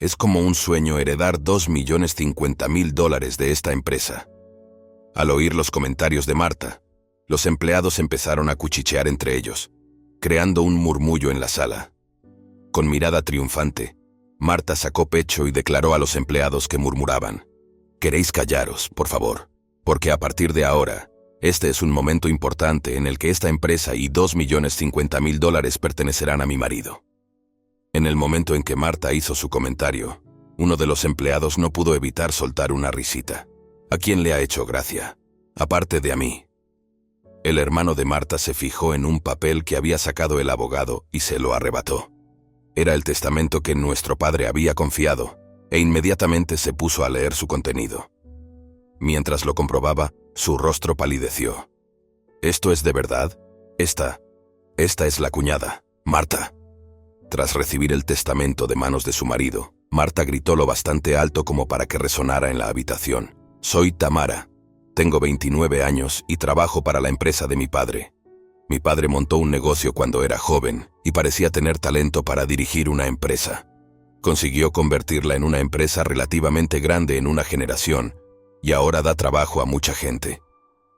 Es como un sueño heredar $2.050.000 de esta empresa. Al oír los comentarios de Marta, los empleados empezaron a cuchichear entre ellos, creando un murmullo en la sala. Con mirada triunfante, Marta sacó pecho y declaró a los empleados que murmuraban: «Queréis callaros, por favor, porque a partir de ahora, este es un momento importante en el que esta empresa y $2.050.000 pertenecerán a mi marido». En el momento en que Marta hizo su comentario, uno de los empleados no pudo evitar soltar una risita. ¿A quién le ha hecho gracia? Aparte de a mí. El hermano de Marta se fijó en un papel que había sacado el abogado y se lo arrebató. Era el testamento que nuestro padre había confiado, e inmediatamente se puso a leer su contenido. Mientras lo comprobaba, su rostro palideció. ¿Esto es de verdad? Esta es la cuñada, Marta. Tras recibir el testamento de manos de su marido, Marta gritó lo bastante alto como para que resonara en la habitación: «Soy Tamara. Tengo 29 años y trabajo para la empresa de mi padre. Mi padre montó un negocio cuando era joven y parecía tener talento para dirigir una empresa. Consiguió convertirla en una empresa relativamente grande en una generación y ahora da trabajo a mucha gente.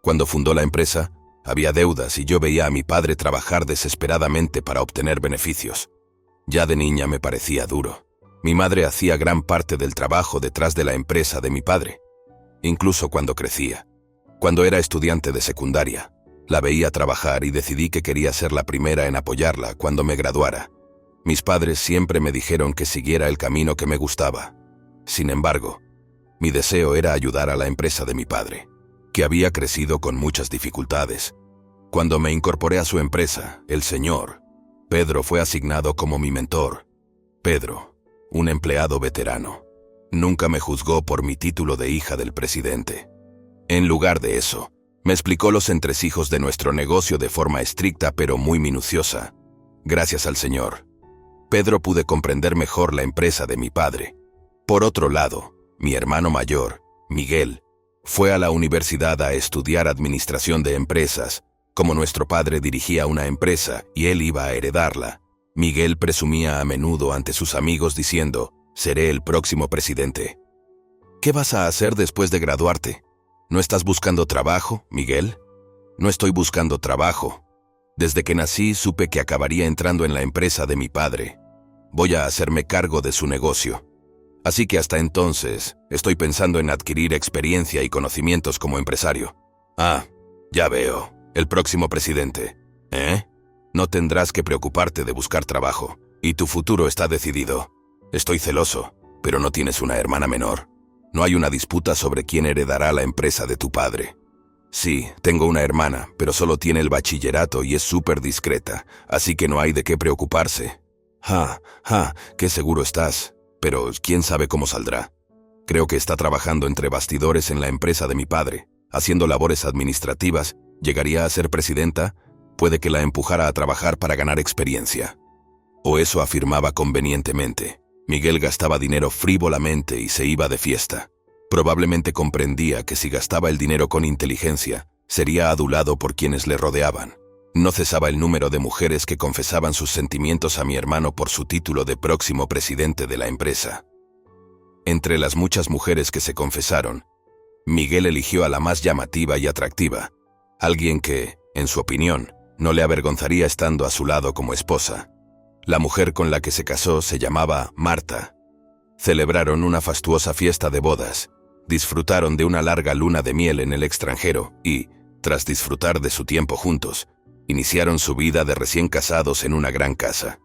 Cuando fundó la empresa, había deudas y yo veía a mi padre trabajar desesperadamente para obtener beneficios. Ya de niña me parecía duro. Mi madre hacía gran parte del trabajo detrás de la empresa de mi padre. Incluso cuando crecía. Cuando era estudiante de secundaria, la veía trabajar y decidí que quería ser la primera en apoyarla cuando me graduara. Mis padres siempre me dijeron que siguiera el camino que me gustaba. Sin embargo, mi deseo era ayudar a la empresa de mi padre, que había crecido con muchas dificultades. Cuando me incorporé a su empresa, el señor Pedro fue asignado como mi mentor. Pedro, un empleado veterano, nunca me juzgó por mi título de hija del presidente. En lugar de eso, me explicó los entresijos de nuestro negocio de forma estricta pero muy minuciosa. Gracias al señor Pedro pude comprender mejor la empresa de mi padre. Por otro lado, mi hermano mayor, Miguel, fue a la universidad a estudiar administración de empresas. Como nuestro padre dirigía una empresa y él iba a heredarla, Miguel presumía a menudo ante sus amigos diciendo: «Seré el próximo presidente». «¿Qué vas a hacer después de graduarte? ¿No estás buscando trabajo, Miguel?» «No estoy buscando trabajo. Desde que nací supe que acabaría entrando en la empresa de mi padre. Voy a hacerme cargo de su negocio. Así que hasta entonces estoy pensando en adquirir experiencia y conocimientos como empresario». «Ah, ya veo. El próximo presidente. ¿Eh? No tendrás que preocuparte de buscar trabajo, y tu futuro está decidido. Estoy celoso, pero no tienes una hermana menor. No hay una disputa sobre quién heredará la empresa de tu padre». «Sí, tengo una hermana, pero solo tiene el bachillerato y es súper discreta, así que no hay de qué preocuparse». Qué seguro estás, pero quién sabe cómo saldrá. Creo que está trabajando entre bastidores en la empresa de mi padre, haciendo labores administrativas. ¿Llegaría a ser presidenta? Puede que la empujara a trabajar para ganar experiencia». O eso afirmaba convenientemente. Miguel gastaba dinero frívolamente y se iba de fiesta. Probablemente comprendía que si gastaba el dinero con inteligencia, sería adulado por quienes le rodeaban. No cesaba el número de mujeres que confesaban sus sentimientos a mi hermano por su título de próximo presidente de la empresa. Entre las muchas mujeres que se confesaron, Miguel eligió a la más llamativa y atractiva, alguien que, en su opinión, no le avergonzaría estando a su lado como esposa. La mujer con la que se casó se llamaba Marta. Celebraron una fastuosa fiesta de bodas, disfrutaron de una larga luna de miel en el extranjero y, tras disfrutar de su tiempo juntos, iniciaron su vida de recién casados en una gran casa.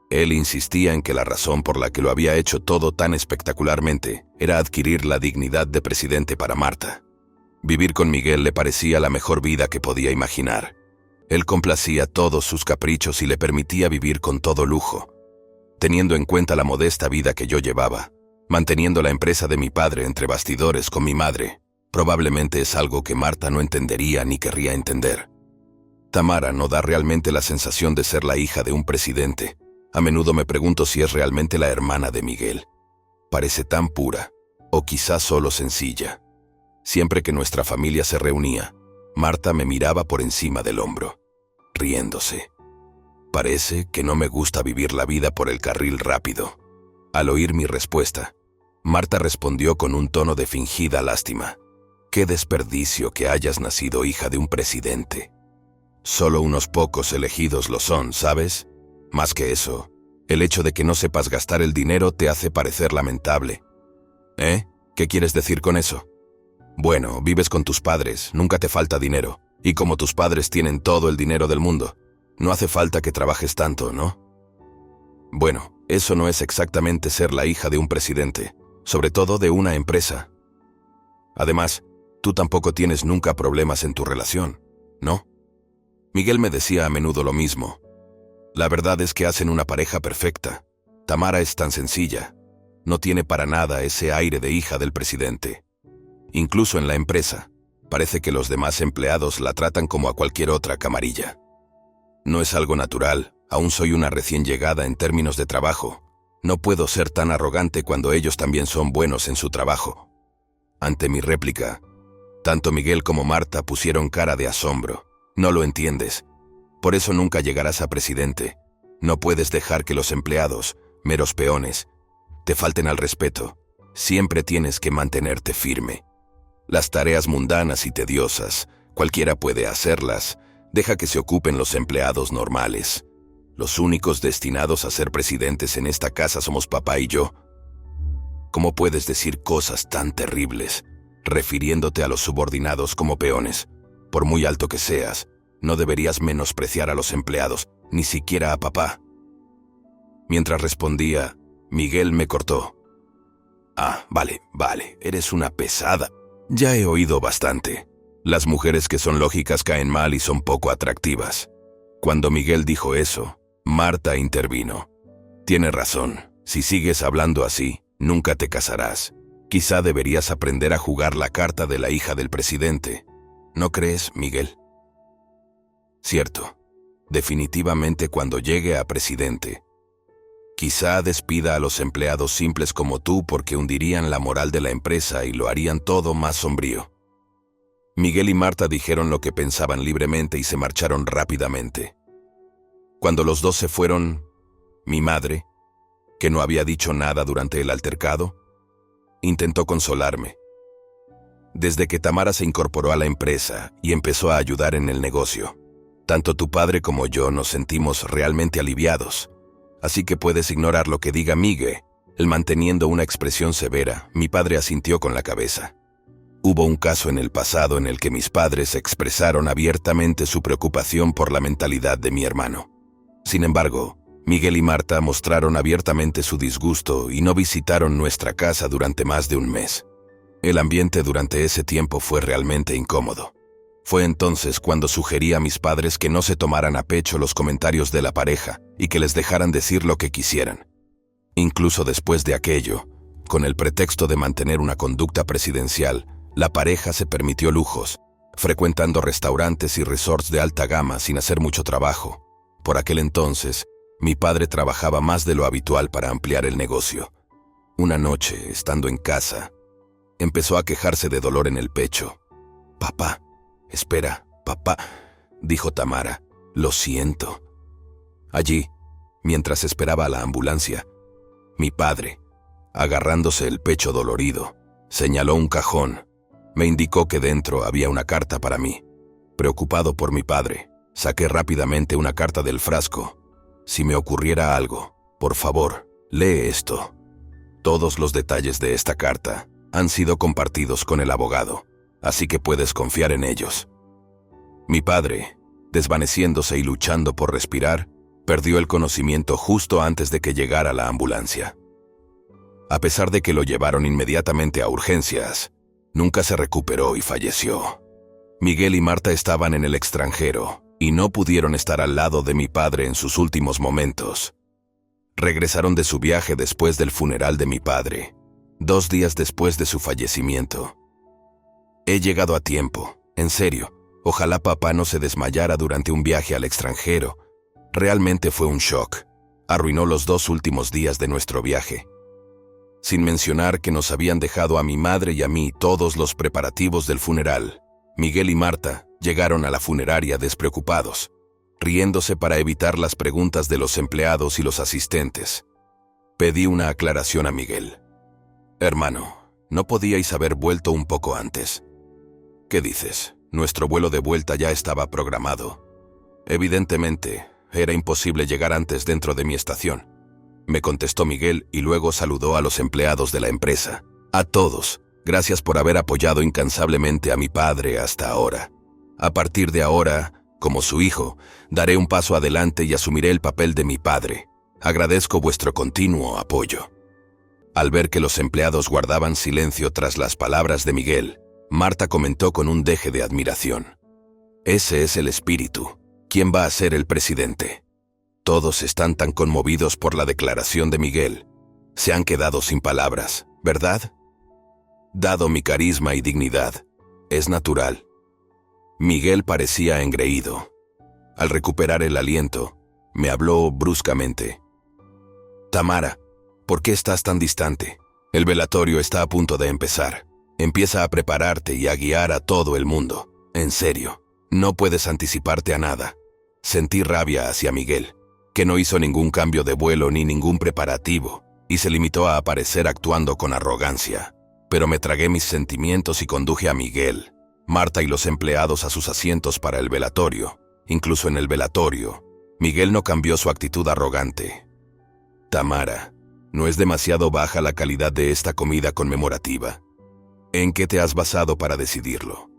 Él insistía en que la razón por la que lo había hecho todo tan espectacularmente era adquirir la dignidad de presidente para Marta. Vivir con Miguel le parecía la mejor vida que podía imaginar. Él complacía todos sus caprichos y le permitía vivir con todo lujo. Teniendo en cuenta la modesta vida que yo llevaba, manteniendo la empresa de mi padre entre bastidores con mi madre, probablemente es algo que Marta no entendería ni querría entender. Tamara no da realmente la sensación de ser la hija de un presidente. A menudo me pregunto si es realmente la hermana de Miguel. Parece tan pura, o quizás solo sencilla. Siempre que nuestra familia se reunía, Marta me miraba por encima del hombro, riéndose. Parece que no me gusta vivir la vida por el carril rápido. Al oír mi respuesta, Marta respondió con un tono de fingida lástima. «Qué desperdicio que hayas nacido hija de un presidente. Solo unos pocos elegidos lo son, ¿sabes? Más que eso, el hecho de que no sepas gastar el dinero te hace parecer lamentable». «¿Eh? ¿Qué quieres decir con eso?» «Bueno, vives con tus padres, nunca te falta dinero, y como tus padres tienen todo el dinero del mundo, no hace falta que trabajes tanto, ¿no?» «Bueno, eso no es exactamente ser la hija de un presidente, sobre todo de una empresa. Además, tú tampoco tienes nunca problemas en tu relación, ¿no?» Miguel me decía a menudo lo mismo. La verdad es que hacen una pareja perfecta. Tamara es tan sencilla. No tiene para nada ese aire de hija del presidente. Incluso en la empresa, parece que los demás empleados la tratan como a cualquier otra camarilla. No es algo natural, aún soy una recién llegada en términos de trabajo. No puedo ser tan arrogante cuando ellos también son buenos en su trabajo. Ante mi réplica, tanto Miguel como Marta pusieron cara de asombro. No lo entiendes. Por eso nunca llegarás a presidente. No puedes dejar que los empleados, meros peones, te falten al respeto. Siempre tienes que mantenerte firme. Las tareas mundanas y tediosas, cualquiera puede hacerlas. Deja que se ocupen los empleados normales. Los únicos destinados a ser presidentes en esta casa somos papá y yo. ¿Cómo puedes decir cosas tan terribles, refiriéndote a los subordinados como peones? Por muy alto que seas, no deberías menospreciar a los empleados, ni siquiera a papá». Mientras respondía, Miguel me cortó. «Ah, vale, eres una pesada. Ya he oído bastante. Las mujeres que son lógicas caen mal y son poco atractivas». Cuando Miguel dijo eso, Marta intervino. «Tiene razón. Si sigues hablando así, nunca te casarás. Quizá deberías aprender a jugar la carta de la hija del presidente. ¿No crees, Miguel?». «Cierto. Definitivamente cuando llegue a presidente. Quizá despida a los empleados simples como tú porque hundirían la moral de la empresa y lo harían todo más sombrío». Miguel y Marta dijeron lo que pensaban libremente y se marcharon rápidamente. Cuando los dos se fueron, mi madre, que no había dicho nada durante el altercado, intentó consolarme. «Desde que Tamara se incorporó a la empresa y empezó a ayudar en el negocio, tanto tu padre como yo nos sentimos realmente aliviados. Así que puedes ignorar lo que diga Miguel». Él manteniendo una expresión severa, mi padre asintió con la cabeza. Hubo un caso en el pasado en el que mis padres expresaron abiertamente su preocupación por la mentalidad de mi hermano. Sin embargo, Miguel y Marta mostraron abiertamente su disgusto y no visitaron nuestra casa durante más de un mes. El ambiente durante ese tiempo fue realmente incómodo. Fue entonces cuando sugerí a mis padres que no se tomaran a pecho los comentarios de la pareja y que les dejaran decir lo que quisieran. Incluso después de aquello, con el pretexto de mantener una conducta presidencial, la pareja se permitió lujos, frecuentando restaurantes y resorts de alta gama sin hacer mucho trabajo. Por aquel entonces, mi padre trabajaba más de lo habitual para ampliar el negocio. Una noche, estando en casa, empezó a quejarse de dolor en el pecho. «Papá, espera, papá», dijo Tamara. «Lo siento». Allí, mientras esperaba a la ambulancia, mi padre, agarrándose el pecho dolorido, señaló un cajón. Me indicó que dentro había una carta para mí. Preocupado por mi padre, saqué rápidamente una carta del frasco. «Si me ocurriera algo, por favor, lee esto». Todos los detalles de esta carta han sido compartidos con el abogado, así que puedes confiar en ellos. Mi padre, desvaneciéndose y luchando por respirar, perdió el conocimiento justo antes de que llegara la ambulancia. A pesar de que lo llevaron inmediatamente a urgencias, nunca se recuperó y falleció. Miguel y Marta estaban en el extranjero y no pudieron estar al lado de mi padre en sus últimos momentos. Regresaron de su viaje después del funeral de mi padre, 2 días después de su fallecimiento. He llegado a tiempo, en serio. Ojalá papá no se desmayara durante un viaje al extranjero. Realmente fue un shock. Arruinó los 2 últimos días de nuestro viaje. Sin mencionar que nos habían dejado a mi madre y a mí todos los preparativos del funeral. Miguel y Marta llegaron a la funeraria despreocupados, riéndose para evitar las preguntas de los empleados y los asistentes. Pedí una aclaración a Miguel. Hermano, ¿no podíais haber vuelto un poco antes? ¿Qué dices? Nuestro vuelo de vuelta ya estaba programado. Evidentemente, era imposible llegar antes dentro de mi estación. Me contestó Miguel y luego saludó a los empleados de la empresa. A todos, gracias por haber apoyado incansablemente a mi padre hasta ahora. A partir de ahora, como su hijo, daré un paso adelante y asumiré el papel de mi padre. Agradezco vuestro continuo apoyo. Al ver que los empleados guardaban silencio tras las palabras de Miguel, Marta comentó con un deje de admiración. Ese es el espíritu. ¿Quién va a ser el presidente? Todos están tan conmovidos por la declaración de Miguel. Se han quedado sin palabras, ¿verdad? Dado mi carisma y dignidad, es natural. Miguel parecía engreído. Al recuperar el aliento, me habló bruscamente. Tamara, ¿por qué estás tan distante? El velatorio está a punto de empezar. Empieza a prepararte y a guiar a todo el mundo. En serio, no puedes anticiparte a nada. Sentí rabia hacia Miguel, que no hizo ningún cambio de vuelo ni ningún preparativo, y se limitó a aparecer actuando con arrogancia. Pero me tragué mis sentimientos y conduje a Miguel, Marta y los empleados a sus asientos para el velatorio. Incluso en el velatorio, Miguel no cambió su actitud arrogante. Tamara, ¿no es demasiado baja la calidad de esta comida conmemorativa? ¿En qué te has basado para decidirlo?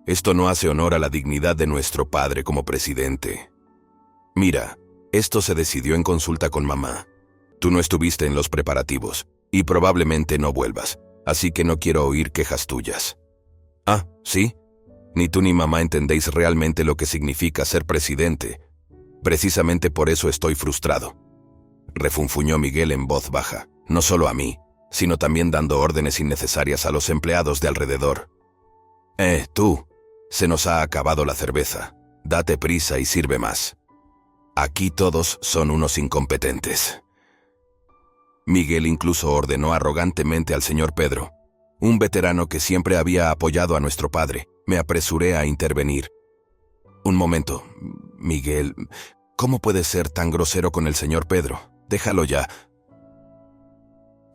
Esto no hace honor a la dignidad de nuestro padre como presidente. Mira, esto se decidió en consulta con mamá. Tú no estuviste en los preparativos, y probablemente no vuelvas, así que no quiero oír quejas tuyas. Ah, ¿sí? Ni tú ni mamá entendéis realmente lo que significa ser presidente. Precisamente por eso estoy frustrado. Refunfuñó Miguel en voz baja, no solo a mí, sino también dando órdenes innecesarias a los empleados de alrededor. Tú, se nos ha acabado la cerveza. Date prisa y sirve más. Aquí todos son unos incompetentes. Miguel incluso ordenó arrogantemente al señor Pedro, un veterano que siempre había apoyado a nuestro padre. Me apresuré a intervenir. Un momento, Miguel, ¿cómo puedes ser tan grosero con el señor Pedro? Déjalo ya.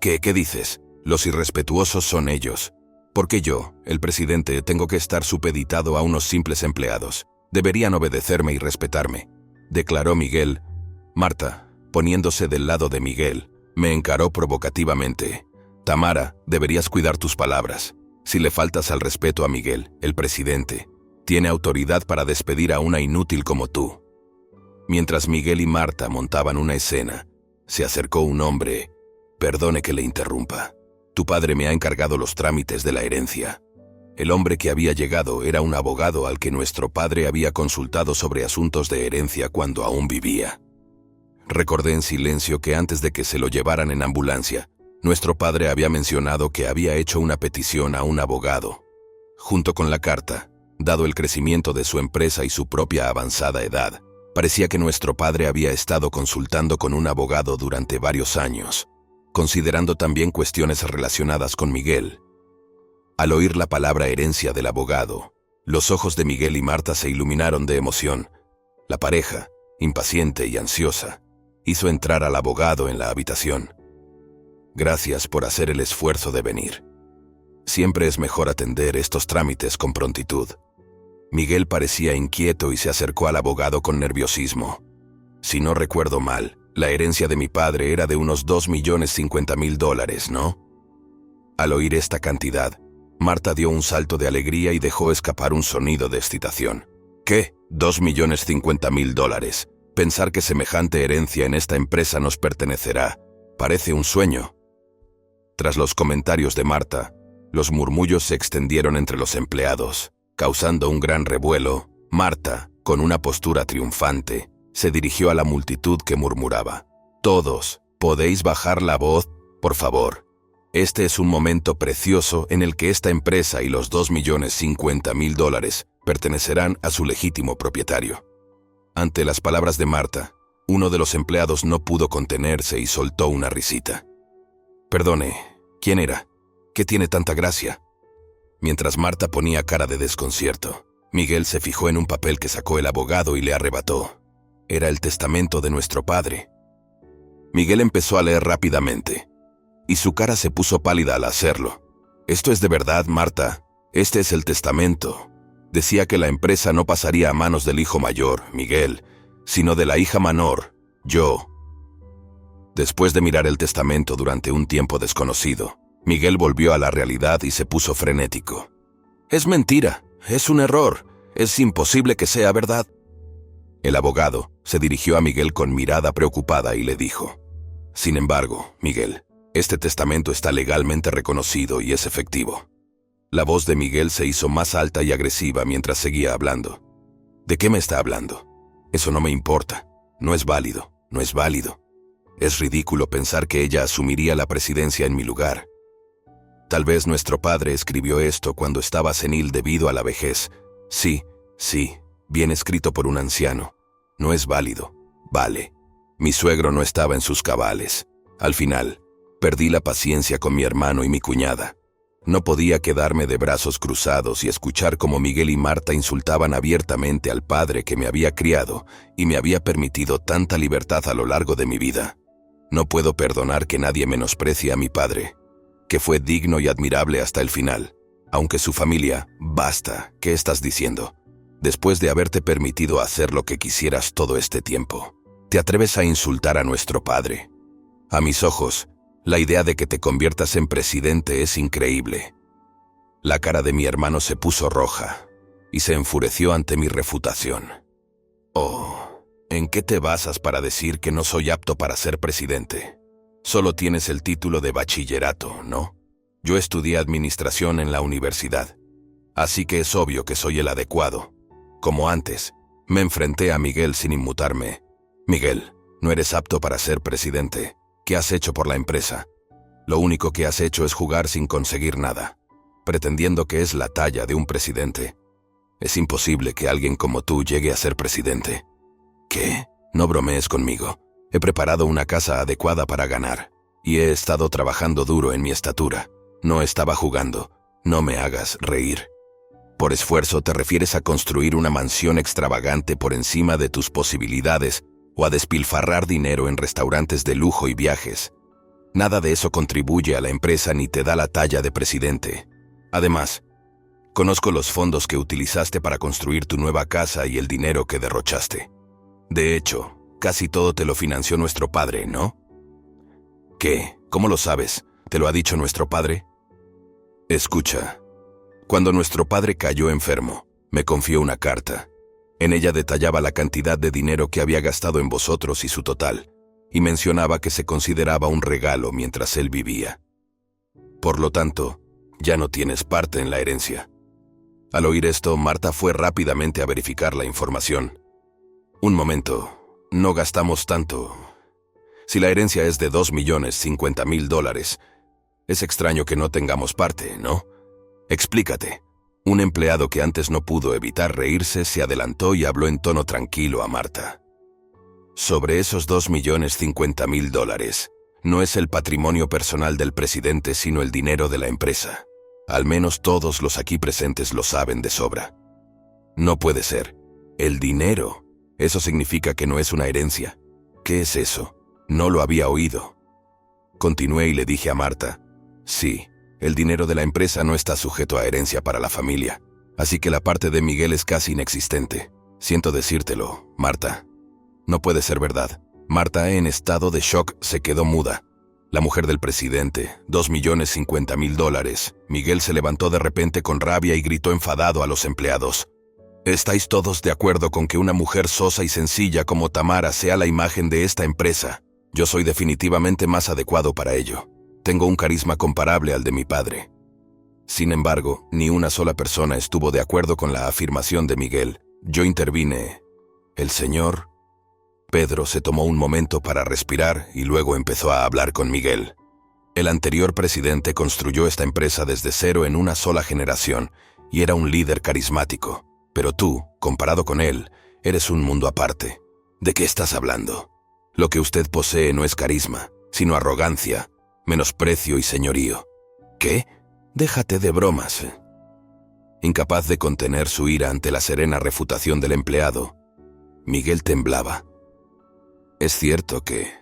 ¿Qué dices? Los irrespetuosos son ellos. Porque yo, el presidente, tengo que estar supeditado a unos simples empleados. Deberían obedecerme y respetarme, declaró Miguel. Marta, poniéndose del lado de Miguel, me encaró provocativamente. Tamara, deberías cuidar tus palabras. Si le faltas al respeto a Miguel, el presidente, tiene autoridad para despedir a una inútil como tú. Mientras Miguel y Marta montaban una escena, se acercó un hombre. Perdone que le interrumpa. Tu padre me ha encargado los trámites de la herencia. El hombre que había llegado era un abogado al que nuestro padre había consultado sobre asuntos de herencia cuando aún vivía. Recordé en silencio que antes de que se lo llevaran en ambulancia, nuestro padre había mencionado que había hecho una petición a un abogado. Junto con la carta, dado el crecimiento de su empresa y su propia avanzada edad, parecía que nuestro padre había estado consultando con un abogado durante varios años, considerando también cuestiones relacionadas con Miguel. Al oír la palabra herencia del abogado, los ojos de Miguel y Marta se iluminaron de emoción. La pareja, impaciente y ansiosa, hizo entrar al abogado en la habitación. Gracias por hacer el esfuerzo de venir. Siempre es mejor atender estos trámites con prontitud. Miguel parecía inquieto y se acercó al abogado con nerviosismo. Si no recuerdo mal, la herencia de mi padre era de unos $2.050.000, ¿no? Al oír esta cantidad, Marta dio un salto de alegría y dejó escapar un sonido de excitación. ¿Qué? $2.050.000. Pensar que semejante herencia en esta empresa nos pertenecerá. Parece un sueño. Tras los comentarios de Marta, los murmullos se extendieron entre los empleados, causando un gran revuelo. Marta, con una postura triunfante, se dirigió a la multitud que murmuraba. Todos, ¿podéis bajar la voz, por favor? Este es un momento precioso en el que esta empresa y los $2.050.000 pertenecerán a su legítimo propietario. Ante las palabras de Marta, uno de los empleados no pudo contenerse y soltó una risita. Perdone, ¿quién era? ¿Qué tiene tanta gracia? Mientras Marta ponía cara de desconcierto, Miguel se fijó en un papel que sacó el abogado y le arrebató. Era el testamento de nuestro padre. Miguel empezó a leer rápidamente, y su cara se puso pálida al hacerlo. «Esto es de verdad, Marta. Este es el testamento. Decía que la empresa no pasaría a manos del hijo mayor, Miguel, sino de la hija menor, yo». Después de mirar el testamento durante un tiempo desconocido, Miguel volvió a la realidad y se puso frenético. «Es mentira, es un error, es imposible que sea verdad». El abogado se dirigió a Miguel con mirada preocupada y le dijo: «Sin embargo, Miguel, este testamento está legalmente reconocido y es efectivo». La voz de Miguel se hizo más alta y agresiva mientras seguía hablando. «¿De qué me está hablando? Eso no me importa. No es válido, no es válido. Es ridículo pensar que ella asumiría la presidencia en mi lugar. Tal vez nuestro padre escribió esto cuando estaba senil debido a la vejez. Sí, bien escrito por un anciano. No es válido. Vale. Mi suegro no estaba en sus cabales. Al final, perdí la paciencia con mi hermano y mi cuñada. No podía quedarme de brazos cruzados y escuchar cómo Miguel y Marta insultaban abiertamente al padre que me había criado y me había permitido tanta libertad a lo largo de mi vida. No puedo perdonar que nadie menosprecie a mi padre, que fue digno y admirable hasta el final, aunque su familia... Basta, ¿qué estás diciendo? Después de haberte permitido hacer lo que quisieras todo este tiempo, ¿te atreves a insultar a nuestro padre? A mis ojos, la idea de que te conviertas en presidente es increíble». La cara de mi hermano se puso roja y se enfureció ante mi refutación. «Oh, ¿en qué te basas para decir que no soy apto para ser presidente? Solo tienes el título de bachillerato, ¿no? Yo estudié administración en la universidad, así que es obvio que soy el adecuado. Como antes, me enfrenté a Miguel sin inmutarme. Miguel, no eres apto para ser presidente. ¿Qué has hecho por la empresa? Lo único que has hecho es jugar sin conseguir nada, pretendiendo que es la talla de un presidente. Es imposible que alguien como tú llegue a ser presidente». «¿Qué? No bromees conmigo. He preparado una casa adecuada para ganar, y he estado trabajando duro en mi estatura. No estaba jugando. No me hagas reír». «Por esfuerzo te refieres a construir una mansión extravagante por encima de tus posibilidades o a despilfarrar dinero en restaurantes de lujo y viajes. Nada de eso contribuye a la empresa ni te da la talla de presidente. Además, conozco los fondos que utilizaste para construir tu nueva casa y el dinero que derrochaste. De hecho, casi todo te lo financió nuestro padre, ¿no?» «¿Qué? ¿Cómo lo sabes? ¿Te lo ha dicho nuestro padre?» «Escucha. Cuando nuestro padre cayó enfermo, me confió una carta. En ella detallaba la cantidad de dinero que había gastado en vosotros y su total, y mencionaba que se consideraba un regalo mientras él vivía. Por lo tanto, ya no tienes parte en la herencia». Al oír esto, Marta fue rápidamente a verificar la información. «Un momento, no gastamos tanto. Si la herencia es de $2.050.000, es extraño que no tengamos parte, ¿no? Explícate». Un empleado que antes no pudo evitar reírse se adelantó y habló en tono tranquilo a Marta. «Sobre esos $2.050.000, no es el patrimonio personal del presidente sino el dinero de la empresa. Al menos todos los aquí presentes lo saben de sobra». «No puede ser. El dinero. Eso significa que no es una herencia. ¿Qué es eso? No lo había oído». Continué y le dije a Marta: «Sí. El dinero de la empresa no está sujeto a herencia para la familia, así que la parte de Miguel es casi inexistente. Siento decírtelo, Marta». «No puede ser verdad». Marta, en estado de shock, se quedó muda. La mujer del presidente, $2.050.000. Miguel se levantó de repente con rabia y gritó enfadado a los empleados: «¿Estáis todos de acuerdo con que una mujer sosa y sencilla como Tamara sea la imagen de esta empresa? Yo soy definitivamente más adecuado para ello. Tengo un carisma comparable al de mi padre». Sin embargo, ni una sola persona estuvo de acuerdo con la afirmación de Miguel. Yo intervine. «El señor...» Pedro se tomó un momento para respirar y luego empezó a hablar con Miguel. «El anterior presidente construyó esta empresa desde cero en una sola generación y era un líder carismático. Pero tú, comparado con él, eres un mundo aparte. ¿De qué estás hablando? Lo que usted posee no es carisma, sino arrogancia, menosprecio y señorío». «¿Qué? Déjate de bromas». Incapaz de contener su ira ante la serena refutación del empleado, Miguel temblaba. «Es cierto que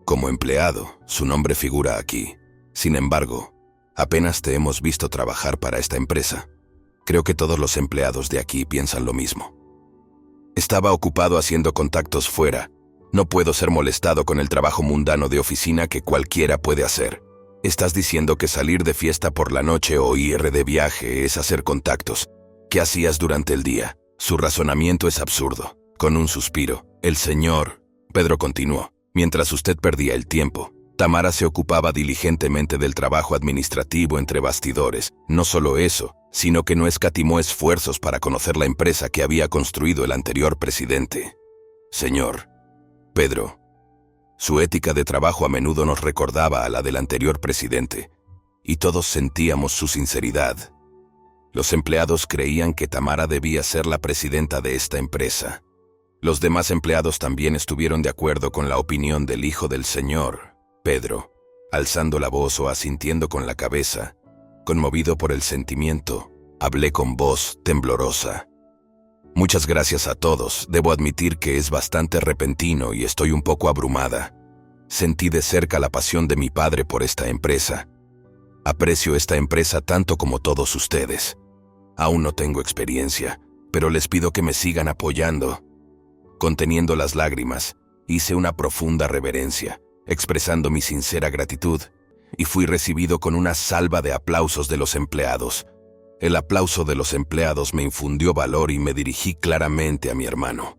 Como empleado, su nombre figura aquí. Sin embargo, apenas te hemos visto trabajar para esta empresa. Creo que todos los empleados de aquí piensan lo mismo. Estaba ocupado haciendo contactos fuera. No puedo ser molestado con el trabajo mundano de oficina que cualquiera puede hacer. Estás diciendo que salir de fiesta por la noche o ir de viaje es hacer contactos. ¿Qué hacías durante el día? Su razonamiento es absurdo. Con un suspiro, el señor Pedro continuó. Mientras usted perdía el tiempo, Tamara se ocupaba diligentemente del trabajo administrativo entre bastidores. No solo eso, sino que no escatimó esfuerzos para conocer la empresa que había construido el anterior presidente. Señor Pedro, su ética de trabajo a menudo nos recordaba a la del anterior presidente, y todos sentíamos su sinceridad. Los empleados creían que Tamara debía ser la presidenta de esta empresa. Los demás empleados también estuvieron de acuerdo con la opinión del hijo del señor Pedro, alzando la voz o asintiendo con la cabeza. Conmovido por el sentimiento, hablé con voz temblorosa. Muchas gracias a todos. Debo admitir que es bastante repentino y estoy un poco abrumada. Sentí de cerca la pasión de mi padre por esta empresa. Aprecio esta empresa tanto como todos ustedes. Aún no tengo experiencia, pero les pido que me sigan apoyando. Conteniendo las lágrimas, hice una profunda reverencia, expresando mi sincera gratitud, y fui recibido con una salva de aplausos de los empleados. El aplauso de los empleados me infundió valor y me dirigí claramente a mi hermano.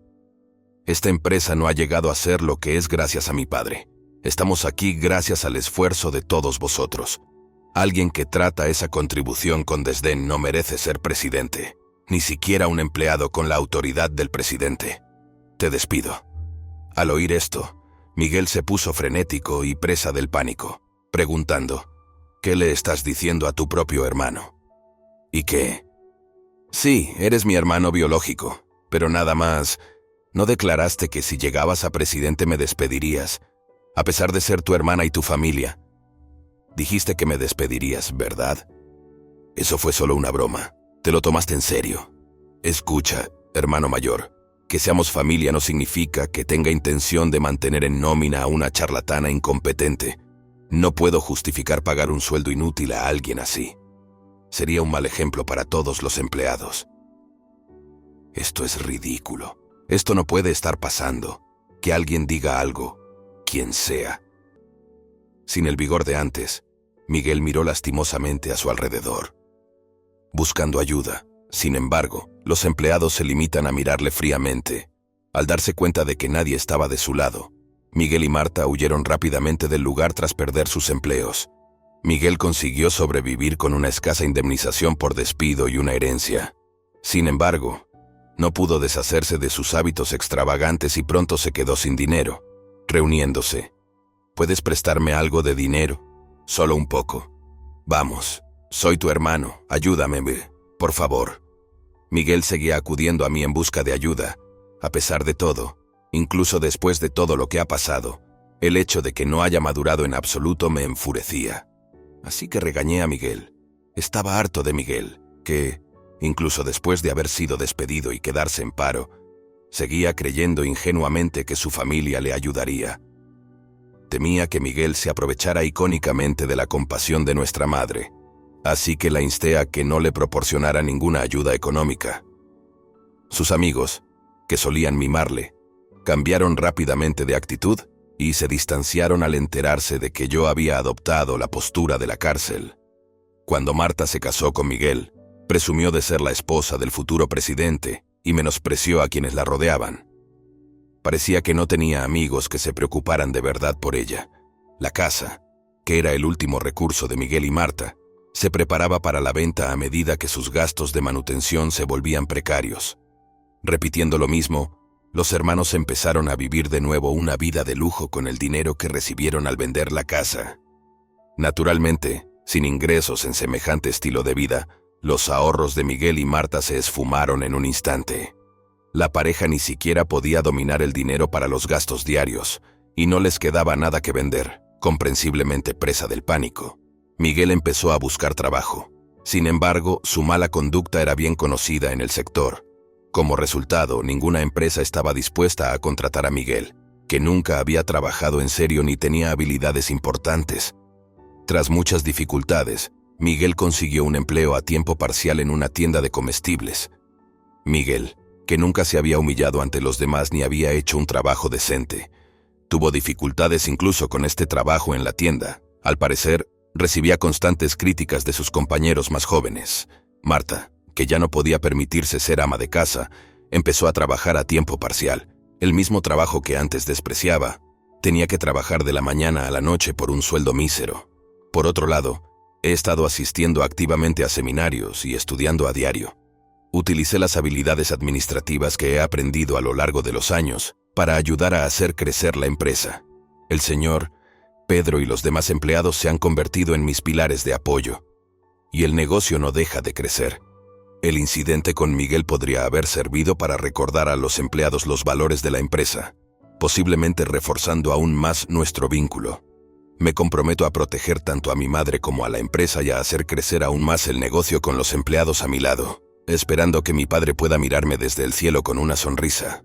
Esta empresa no ha llegado a ser lo que es gracias a mi padre. Estamos aquí gracias al esfuerzo de todos vosotros. Alguien que trata esa contribución con desdén no merece ser presidente, ni siquiera un empleado con la autoridad del presidente. Te despido. Al oír esto, Miguel se puso frenético y presa del pánico, preguntando, ¿qué le estás diciendo a tu propio hermano? ¿Y qué? Sí, eres mi hermano biológico, pero nada más. ¿No declaraste que si llegabas a presidente me despedirías, a pesar de ser tu hermana y tu familia? Dijiste que me despedirías, ¿verdad? Eso fue solo una broma. Te lo tomaste en serio. Escucha, hermano mayor, que seamos familia no significa que tenga intención de mantener en nómina a una charlatana incompetente. No puedo justificar pagar un sueldo inútil a alguien así. Sería un mal ejemplo para todos los empleados. Esto es ridículo. Esto no puede estar pasando. Que alguien diga algo, quien sea. Sin el vigor de antes, Miguel miró lastimosamente a su alrededor, buscando ayuda. Sin embargo, los empleados se limitan a mirarle fríamente. Al darse cuenta de que nadie estaba de su lado, Miguel y Marta huyeron rápidamente del lugar tras perder sus empleos. Miguel consiguió sobrevivir con una escasa indemnización por despido y una herencia. Sin embargo, no pudo deshacerse de sus hábitos extravagantes y pronto se quedó sin dinero. Reuniéndose. ¿Puedes prestarme algo de dinero? Solo un poco. Vamos, soy tu hermano, ayúdame, por favor. Miguel seguía acudiendo a mí en busca de ayuda. A pesar de todo, incluso después de todo lo que ha pasado, el hecho de que no haya madurado en absoluto me enfurecía. Así que regañé a Miguel. Estaba harto de Miguel, que, incluso después de haber sido despedido y quedarse en paro, seguía creyendo ingenuamente que su familia le ayudaría. Temía que Miguel se aprovechara icónicamente de la compasión de nuestra madre, así que la insté a que no le proporcionara ninguna ayuda económica. Sus amigos, que solían mimarle, cambiaron rápidamente de actitud y se distanciaron al enterarse de que yo había adoptado la postura de la cárcel. Cuando Marta se casó con Miguel, presumió de ser la esposa del futuro presidente y menospreció a quienes la rodeaban. Parecía que no tenía amigos que se preocuparan de verdad por ella. La casa, que era el último recurso de Miguel y Marta, se preparaba para la venta a medida que sus gastos de manutención se volvían precarios. Repitiendo lo mismo, los hermanos empezaron a vivir de nuevo una vida de lujo con el dinero que recibieron al vender la casa. Naturalmente, sin ingresos en semejante estilo de vida, los ahorros de Miguel y Marta se esfumaron en un instante. La pareja ni siquiera podía dominar el dinero para los gastos diarios, y no les quedaba nada que vender, comprensiblemente presa del pánico. Miguel empezó a buscar trabajo. Sin embargo, su mala conducta era bien conocida en el sector. Como resultado, ninguna empresa estaba dispuesta a contratar a Miguel. que nunca había trabajado en serio ni tenía habilidades importantes. Tras muchas dificultades, Miguel consiguió un empleo a tiempo parcial en una tienda de comestibles. Miguel, que nunca se había humillado ante los demás ni había hecho un trabajo decente, tuvo dificultades incluso con este trabajo en la tienda. Al parecer, recibía constantes críticas de sus compañeros más jóvenes. Marta, que ya no podía permitirse ser ama de casa, empezó a trabajar a tiempo parcial, el mismo trabajo que antes despreciaba. Tenía que trabajar de la mañana a la noche por un sueldo mísero. Por otro lado, he estado asistiendo activamente a seminarios y estudiando a diario. Utilicé las habilidades administrativas que he aprendido a lo largo de los años para ayudar a hacer crecer la empresa. El señor Pedro y los demás empleados se han convertido en mis pilares de apoyo. Y el negocio no deja de crecer. El incidente con Miguel podría haber servido para recordar a los empleados los valores de la empresa, posiblemente reforzando aún más nuestro vínculo. Me comprometo a proteger tanto a mi madre como a la empresa y a hacer crecer aún más el negocio con los empleados a mi lado, esperando que mi padre pueda mirarme desde el cielo con una sonrisa.